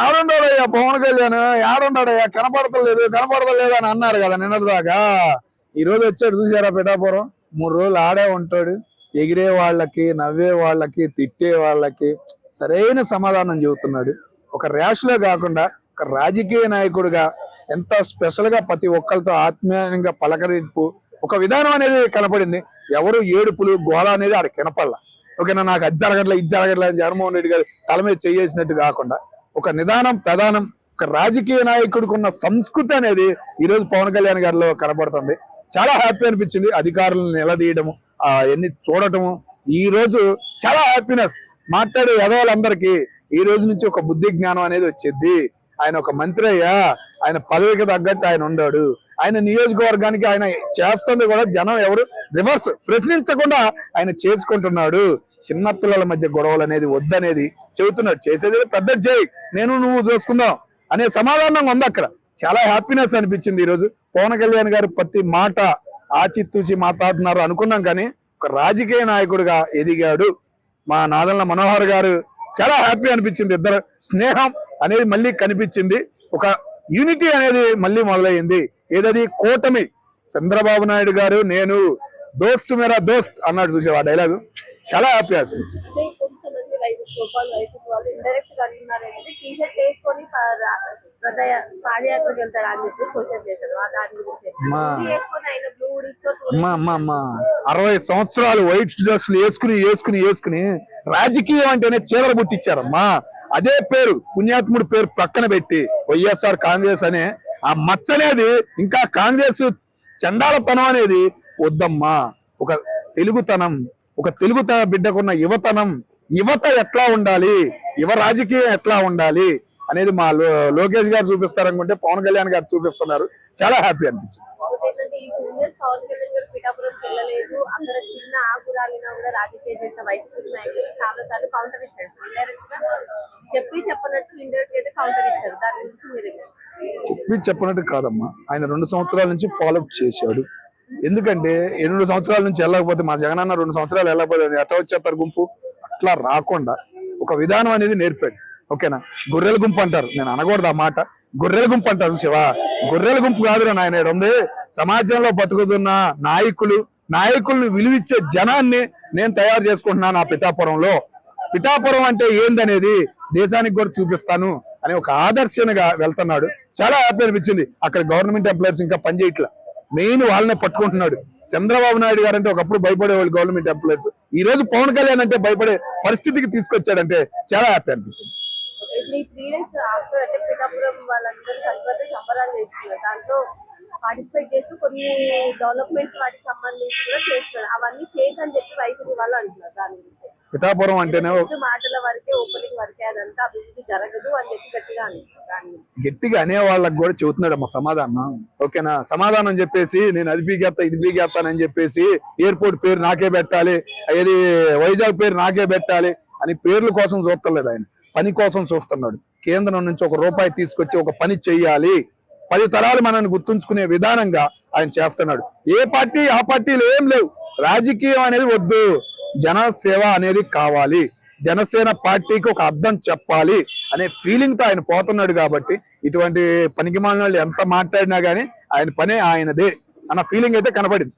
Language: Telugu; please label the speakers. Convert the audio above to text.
Speaker 1: ఏడుండాడయ్యా పవన్ కళ్యాణ్, ఏడుండాడయ్యా, కనపడతలేదు అని అన్నారు కదా నిన్నటిదాకా. ఈ రోజు వచ్చాడు చూసారా పిఠాపురం. 3 రోజులు ఆడే ఉంటాడు. ఎగిరే వాళ్ళకి, నవ్వే వాళ్ళకి, తిట్టే వాళ్ళకి సరైన సమాధానం చెబుతున్నాడు. ఒక ర్యాష్ లో కాకుండా ఒక రాజకీయ నాయకుడిగా ఎంత స్పెషల్ గా ప్రతి ఒక్కరితో ఆత్మీయంగా పలకరింపు ఒక విధానం అనేది కనపడింది. ఎవరు ఏడుపులు గోళ అనేది ఆడ కనపడలా. ఓకేనా, నాకు అది జరగట్లే ఇది జరగట్లే అని జగన్మోహన్ రెడ్డి గారు తల మీద చేసినట్టు కాకుండా ఒక నిదానం ప్రధానం ఒక రాజకీయ నాయకుడికి ఉన్న సంస్కృతి అనేది ఈ రోజు పవన్ కళ్యాణ్ గారిలో కనపడుతుంది. చాలా హ్యాపీ అనిపించింది. అధికారులను నిలదీయడము, ఎన్ని చూడటము ఈ రోజు చాలా హ్యాపీనెస్. మాట్లాడే ఎదవాళ్ళందరికీ ఈ రోజు నుంచి ఒక బుద్ధి జ్ఞానం అనేది వచ్చేది. ఆయన ఒక మంత్రి అయ్యా, ఆయన పదవికి తగ్గట్టు ఆయన ఉన్నాడు. ఆయన నియోజకవర్గానికి ఆయన చేస్తుంది కూడా జనం ఎవరు రివర్స్ ప్రశ్నించకుండా ఆయన చేసుకుంటున్నాడు. చిన్నపిల్లల మధ్య గొడవలు అనేది వద్దనేది చెబుతున్నాడు. చేసేది పెద్ద చేయి, నేను నువ్వు చూసుకుందాం అనే సమాధానం ఉంది అక్కడ. చాలా హ్యాపీనెస్ అనిపించింది ఈ రోజు. పవన్ కళ్యాణ్ గారు ప్రతి మాట ఆచితూచి మాట్లాడుతున్నారు అనుకున్నాం, కానీ ఒక రాజకీయ నాయకుడిగా ఎదిగాడు. మా నాదెండ్ల మనోహర్ గారు చాలా హ్యాపీ అనిపించింది. ఇద్దరు స్నేహం అనేది మళ్ళీ కనిపించింది. ఒక యూనిటీ అనేది మళ్ళీ మొదలైంది. ఏదది కూటమి. చంద్రబాబు నాయుడు గారు నేను దోస్త్ మేరా దోస్త్ అన్నాడు చూసావా డైలాగు. చాలా హ్యాపీ అనిపించింది. అమ్మా 60 సంవత్సరాలు వైట్ డ్రెస్లు వేసుకుని రాజకీయం అంటేనే చీరలు పుట్టించారమ్మా. అదే పేరు పుణ్యాత్ముడి పేరు పక్కన పెట్టి వైఎస్ఆర్ కాంగ్రెస్ అనే ఆ మచ్చ అనేది ఇంకా కాంగ్రెస్ చండాలతనం అనేది వద్దమ్మా. ఒక తెలుగుతనం, ఒక తెలుగు బిడ్డకున్న యువతనం, యువత ఎట్లా ఉండాలి, యువ రాజకీయం ఎట్లా ఉండాలి అనేది మా లోకేష్ గారు చూపిస్తారనుకుంటే పవన్ కళ్యాణ్ గారు చూపిస్తున్నారు. చాలా హ్యాపీ అనిపించింది. చెప్పి చెప్పనట్టు కాదమ్మా. ఆయన 2 సంవత్సరాల నుంచి ఫాలోఅప్ చేశాడు. ఎందుకంటే 2 సంవత్సరాల నుంచి వెళ్ళకపోతే మా జగనన్న 2 సంవత్సరాలు వెళ్ళకపోతే ఎట్లా వచ్చేస్తారు గుంపు అట్లా రాకుండా ఒక విధానం అనేది నేర్పాడు. ఓకేనా, గొర్రెల గుంపు అంటారు, నేను అనకూడదు ఆ మాట. గొర్రెల గుంపు అంటారు శివ, గొర్రెల గుంపు కాదురా నాయన. ఉంది సమాజంలో బతుకుతున్న నాయకులను విలువిచ్చే జనాన్ని నేను తయారు చేసుకుంటున్నాను ఆ పిఠాపురంలో. పిఠాపురం అంటే ఏందనేది దేశానికి కూడా చూపిస్తాను అని ఒక ఆదర్శనగా వెళ్తున్నాడు. చాలా హ్యాపీ అనిపించింది. అక్కడ గవర్నమెంట్ ఎంప్లాయర్స్ ఇంకా పనిచేయట్లా, మెయిన్ వాళ్ళనే పట్టుకుంటున్నాడు. చంద్రబాబు నాయుడు గారు అంటే ఒకప్పుడు భయపడేవాళ్ళు గవర్నమెంట్ ఎంప్లాయర్స్, ఈ రోజు పవన్ కళ్యాణ్ అంటే భయపడే పరిస్థితికి తీసుకొచ్చాడంటే చాలా హ్యాపీ అనిపించింది.
Speaker 2: పార్టిసిపేట్ చేస్తూ కొన్ని డెవలప్మెంట్స్ వాటికి సంబంధించి కూడా చేస్తున్నారు. అవన్నీ ఫేక్ అని చెప్పి వైసీపీ వాళ్ళు అంటున్నారు. దాని గురించి
Speaker 1: పిఠాపురం అంటేనే
Speaker 2: మాటల వరకే, ఓపెనింగ్ వరకే, అదంతా అభివృద్ధి జరగదు అని చెప్పి
Speaker 1: గట్టిగా అనే వాళ్ళకి కూడా చెబుతున్నాడు అమ్మ సమాధానం. ఓకేనా, సమాధానం చెప్పేసి నేను అది పీకేస్తా ఇది పీకేస్తానని చెప్పేసి ఎయిర్పోర్ట్ పేరు నాకే పెట్టాలి, ఏది వైజాగ్ పేరు నాకే పెట్టాలి అని పేర్ల కోసం చూస్తలేదు. ఆయన పని కోసం చూస్తున్నాడు. కేంద్రం నుంచి ₹1 తీసుకొచ్చి ఒక పని చెయ్యాలి, 10 తరాలు మనల్ని గుర్తుంచుకునే విధానంగా ఆయన చేస్తున్నాడు. ఏ పార్టీ ఆ పార్టీలు ఏం లేవు. రాజకీయం అనేది వద్దు, జనసేవ అనేది కావాలి, జనసేన పార్టీకి ఒక అర్థం చెప్పాలి అనే ఫీలింగ్ తో ఆయన పోతున్నాడు. కాబట్టి ఇటువంటి పనికిమాలిన వాళ్ళు ఎంత మాట్లాడినా గానీ ఆయన పనే ఆయనదే అన్న ఫీలింగ్ అయితే కనపడింది.